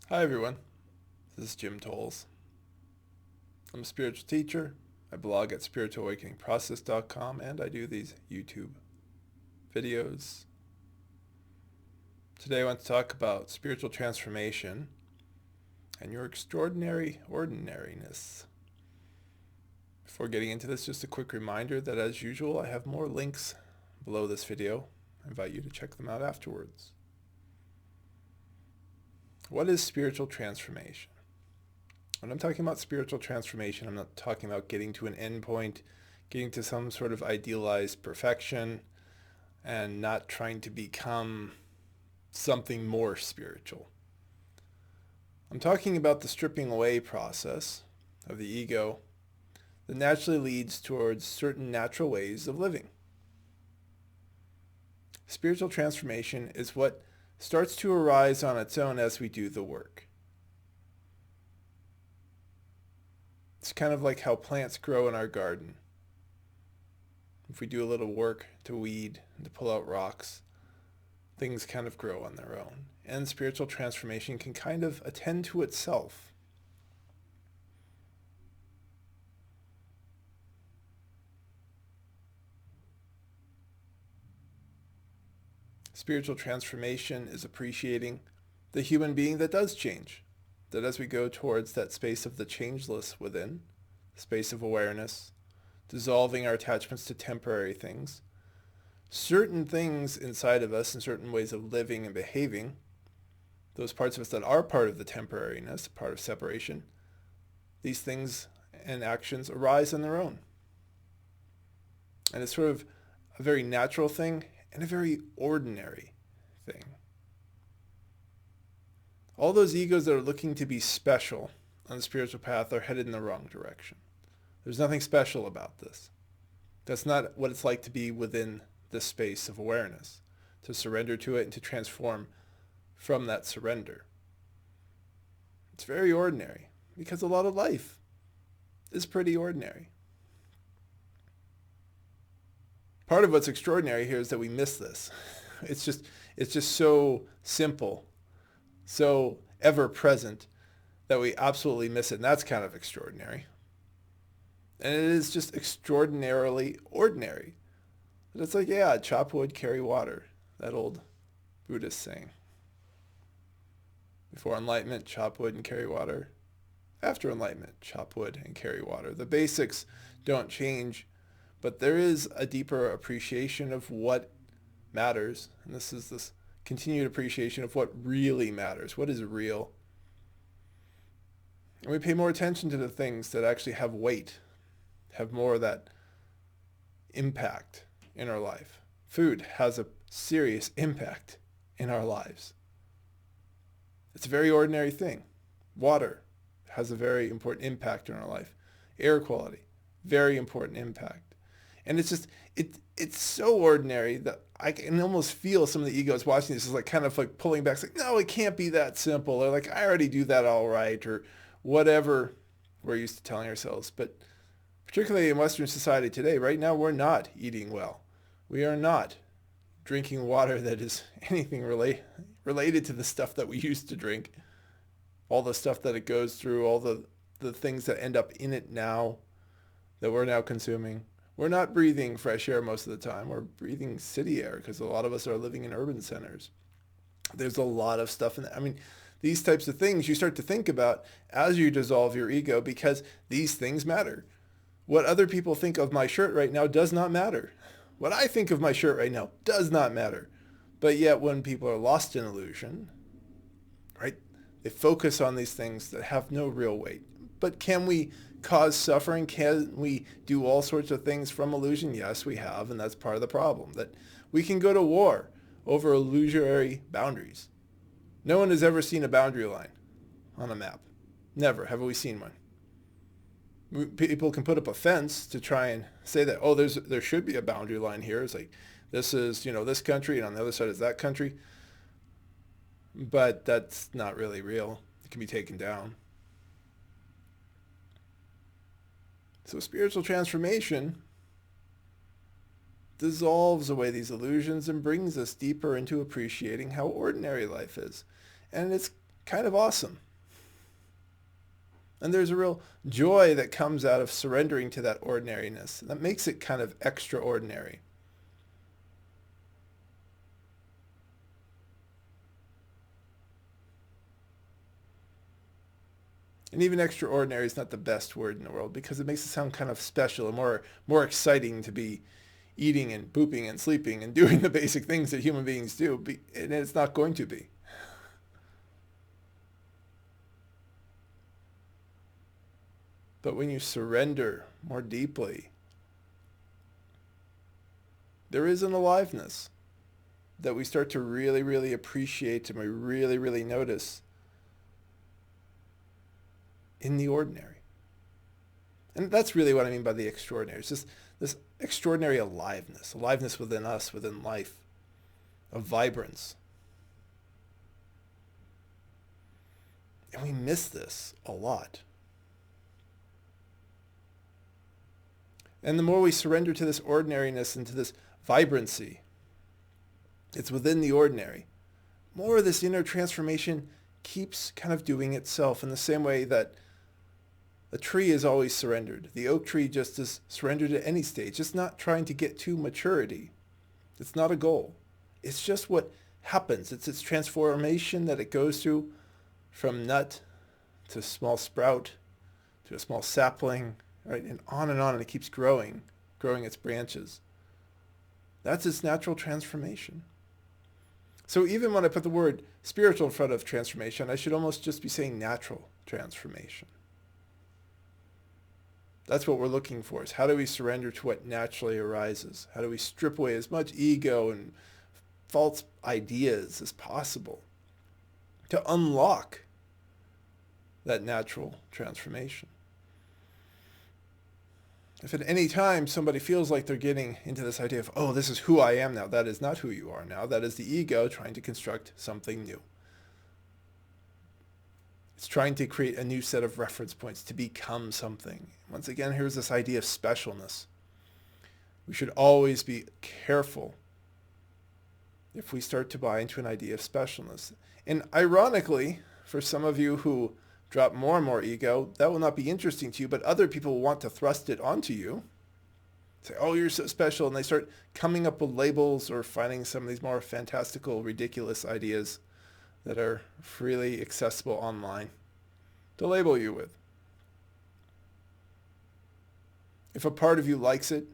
Hi everyone, this is Jim Tolles. I'm a spiritual teacher. I blog at spiritualawakeningprocess.com and I do these YouTube videos. Today I want to talk about spiritual transformation and your extraordinary ordinariness. Before getting into this, just a quick reminder that as usual I have more links below this video. I invite you to check them out afterwards. What is spiritual transformation? When I'm talking about spiritual transformation, I'm not talking about getting to an endpoint, getting to some sort of idealized perfection, and not trying to become something more spiritual. I'm talking about the stripping away process of the ego that naturally leads towards certain natural ways of living. Spiritual transformation is what starts to arise on its own as we do the work. It's kind of like how plants grow in our garden. If we do a little work to weed and to pull out rocks, things kind of grow on their own. And spiritual transformation can kind of attend to itself. Spiritual transformation is appreciating the human being that does change. That as we go towards that space of the changeless within, space of awareness, dissolving our attachments to temporary things, certain things inside of us and certain ways of living and behaving, those parts of us that are part of the temporariness, part of separation, these things and actions arise on their own. And it's sort of a very natural thing and a very ordinary thing. All those egos that are looking to be special on the spiritual path are headed in the wrong direction. There's nothing special about this. That's not what it's like to be within this space of awareness, to surrender to it and to transform from that surrender. It's very ordinary because a lot of life is pretty ordinary. Part of what's extraordinary here is that we miss this. It's just so simple, so ever present that we absolutely miss it. And that's kind of extraordinary. And it is just extraordinarily ordinary. It's like, yeah, chop wood, carry water. That old Buddhist saying. Before enlightenment, chop wood and carry water. After enlightenment, chop wood and carry water. The basics don't change, but there is a deeper appreciation of what matters. And this is this continued appreciation of what really matters, what is real. And we pay more attention to the things that actually have weight, have more of that impact in our life. Food has a serious impact in our lives. It's a very ordinary thing. Water has a very important impact in our life. Air quality, very important impact. And it's just, it's so ordinary that I can almost feel some of the egos watching this is like kind of like pulling back. It's like, no, it can't be that simple. Or like, I already do that all right. Or whatever we're used to telling ourselves. But particularly in Western society today, right now, we're not eating well. We are not drinking water that is anything related to the stuff that we used to drink. All the stuff that it goes through, all the things that end up in it now that we're now consuming. We're not breathing fresh air most of the time. We're breathing city air because a lot of us are living in urban centers. There's a lot of stuff in that. I mean, these types of things you start to think about as you dissolve your ego because these things matter. What other people think of my shirt right now does not matter. What I think of my shirt right now does not matter. But yet when people are lost in illusion, right, they focus on these things that have no real weight. But can we cause suffering? Can we do all sorts of things from illusion? Yes, we have, and that's part of the problem. That we can go to war over illusory boundaries. No one has ever seen a boundary line on a map. Never have we seen one. People can put up a fence to try and say that, oh, there should be a boundary line here. It's like, this is, this country, and on the other side is that country. But that's not really real. It can be taken down. So spiritual transformation dissolves away these illusions and brings us deeper into appreciating how ordinary life is. And it's kind of awesome. And there's a real joy that comes out of surrendering to that ordinariness. That makes it kind of extraordinary. And even extraordinary is not the best word in the world because it makes it sound kind of special and more exciting to be eating and pooping and sleeping and doing the basic things that human beings do, and it's not going to be. But when you surrender more deeply, there is an aliveness that we start to really, really appreciate and we really, really notice in the ordinary. And that's really what I mean by the extraordinary. It's just this extraordinary aliveness within us, within life, of vibrance. And we miss this a lot. And the more we surrender to this ordinariness and to this vibrancy, it's within the ordinary, more of this inner transformation keeps kind of doing itself in the same way that a tree is always surrendered. The oak tree just is surrendered at any stage. It's not trying to get to maturity. It's not a goal. It's just what happens. It's its transformation that it goes through from nut to small sprout to a small sapling, right? And on, and it keeps growing its branches. That's its natural transformation. So even when I put the word spiritual in front of transformation, I should almost just be saying natural transformation. That's what we're looking for, is how do we surrender to what naturally arises? How do we strip away as much ego and false ideas as possible to unlock that natural transformation? If at any time somebody feels like they're getting into this idea of, oh, this is who I am now, that is not who you are now. That is the ego trying to construct something new. It's trying to create a new set of reference points to become something. Once again, here's this idea of specialness. We should always be careful if we start to buy into an idea of specialness. And ironically, for some of you who drop more and more ego, that will not be interesting to you, but other people will want to thrust it onto you. Say, oh, you're so special. And they start coming up with labels or finding some of these more fantastical, ridiculous ideas that are freely accessible online to label you with. If a part of you likes it,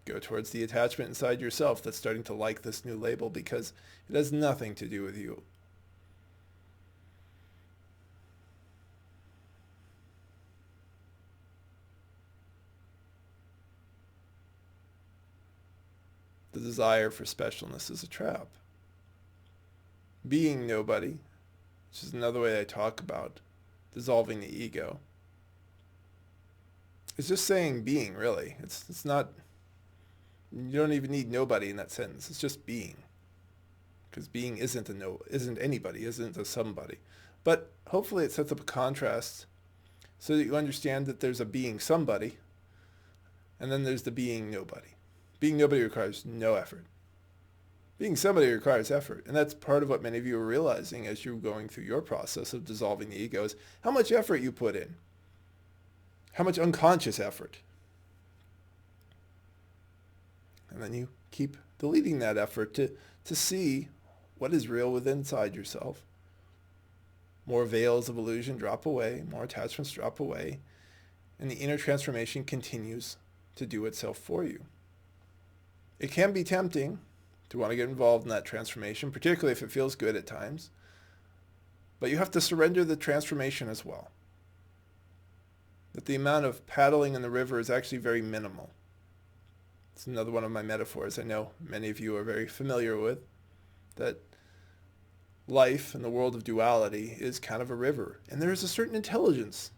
go towards the attachment inside yourself that's starting to like this new label because it has nothing to do with you. The desire for specialness is a trap. Being nobody, which is another way I talk about dissolving the ego, it's just saying being, really. It's not, you don't even need nobody in that sentence. It's just being. Because being isn't anybody, isn't a somebody. But hopefully it sets up a contrast so that you understand that there's a being somebody and then there's the being nobody. Being nobody requires no effort. Being somebody requires effort. And that's part of what many of you are realizing as you're going through your process of dissolving the ego is how much effort you put in. How much unconscious effort. And then you keep deleting that effort to see what is real within inside yourself. More veils of illusion drop away. More attachments drop away. And the inner transformation continues to do itself for you. It can be tempting to want to get involved in that transformation, particularly if it feels good at times. But you have to surrender the transformation as well. That the amount of paddling in the river is actually very minimal. It's another one of my metaphors I know many of you are very familiar with. That life in the world of duality is kind of a river. And there is a certain intelligence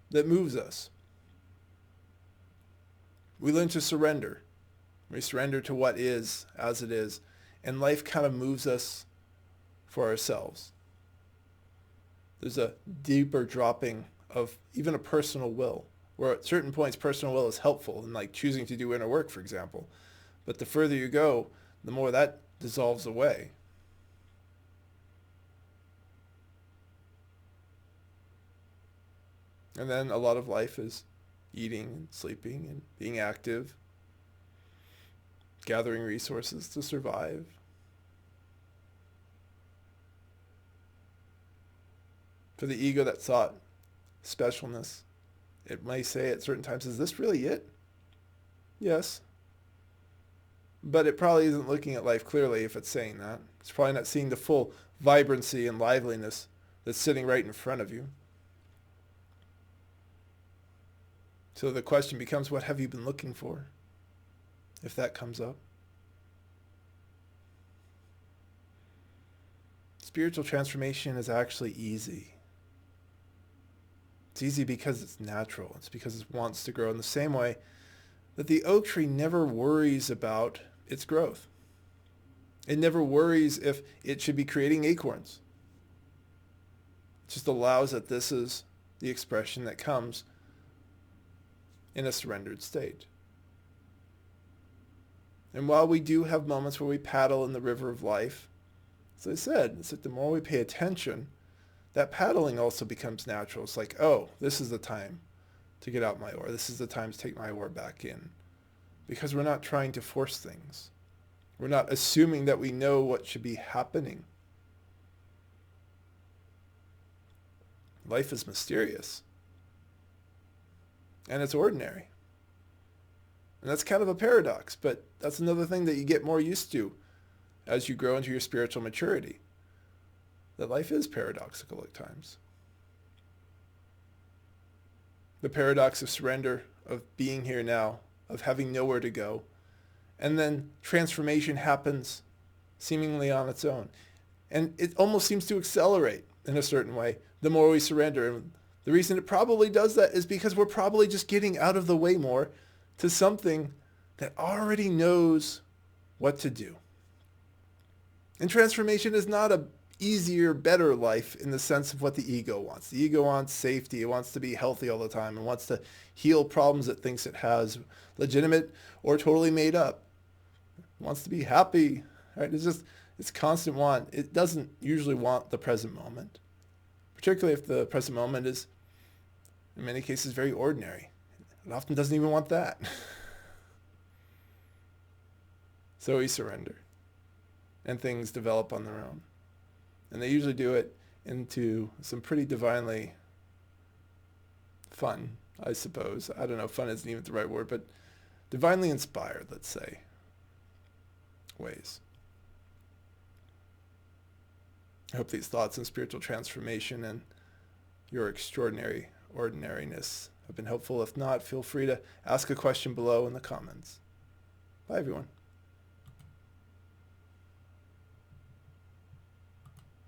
that moves us. We learn to surrender. We surrender to what is as it is. And life kind of moves us for ourselves. There's a deeper dropping of even a personal will, where at certain points personal will is helpful in like choosing to do inner work, for example. But the further you go, the more that dissolves away. And then a lot of life is eating and sleeping and being active, gathering resources to survive. For the ego that sought specialness, it may say at certain times, is this really it? Yes. But it probably isn't looking at life clearly if it's saying that. It's probably not seeing the full vibrancy and liveliness that's sitting right in front of you. So the question becomes, what have you been looking for? If that comes up. Spiritual transformation is actually easy. It's easy because it's natural. It's because it wants to grow in the same way that the oak tree never worries about its growth. It never worries if it should be creating acorns. It just allows that this is the expression that comes in a surrendered state. And while we do have moments where we paddle in the river of life, as I said, it's like the more we pay attention, that paddling also becomes natural. It's like, oh, this is the time to get out my oar. This is the time to take my oar back in. Because we're not trying to force things. We're not assuming that we know what should be happening. Life is mysterious. And it's ordinary. And that's kind of a paradox, but that's another thing that you get more used to as you grow into your spiritual maturity. That life is paradoxical at times. The paradox of surrender, of being here now, of having nowhere to go. And then transformation happens seemingly on its own. And it almost seems to accelerate in a certain way the more we surrender. And the reason it probably does that is because we're probably just getting out of the way more to something that already knows what to do. And transformation is not a easier, better life in the sense of what the ego wants. The ego wants safety. It wants to be healthy all the time and wants to heal problems it thinks it has, legitimate or totally made up. It wants to be happy. Right? It's constant want. It doesn't usually want the present moment, particularly if the present moment is, in many cases, very ordinary. It often doesn't even want that. So we surrender, and things develop on their own. And they usually do it into some pretty divinely fun, I suppose. I don't know, fun isn't even the right word, but divinely inspired, let's say, ways. I hope these thoughts on spiritual transformation and your extraordinary ordinariness have been helpful. If not, feel free to ask a question below in the comments. Bye, everyone.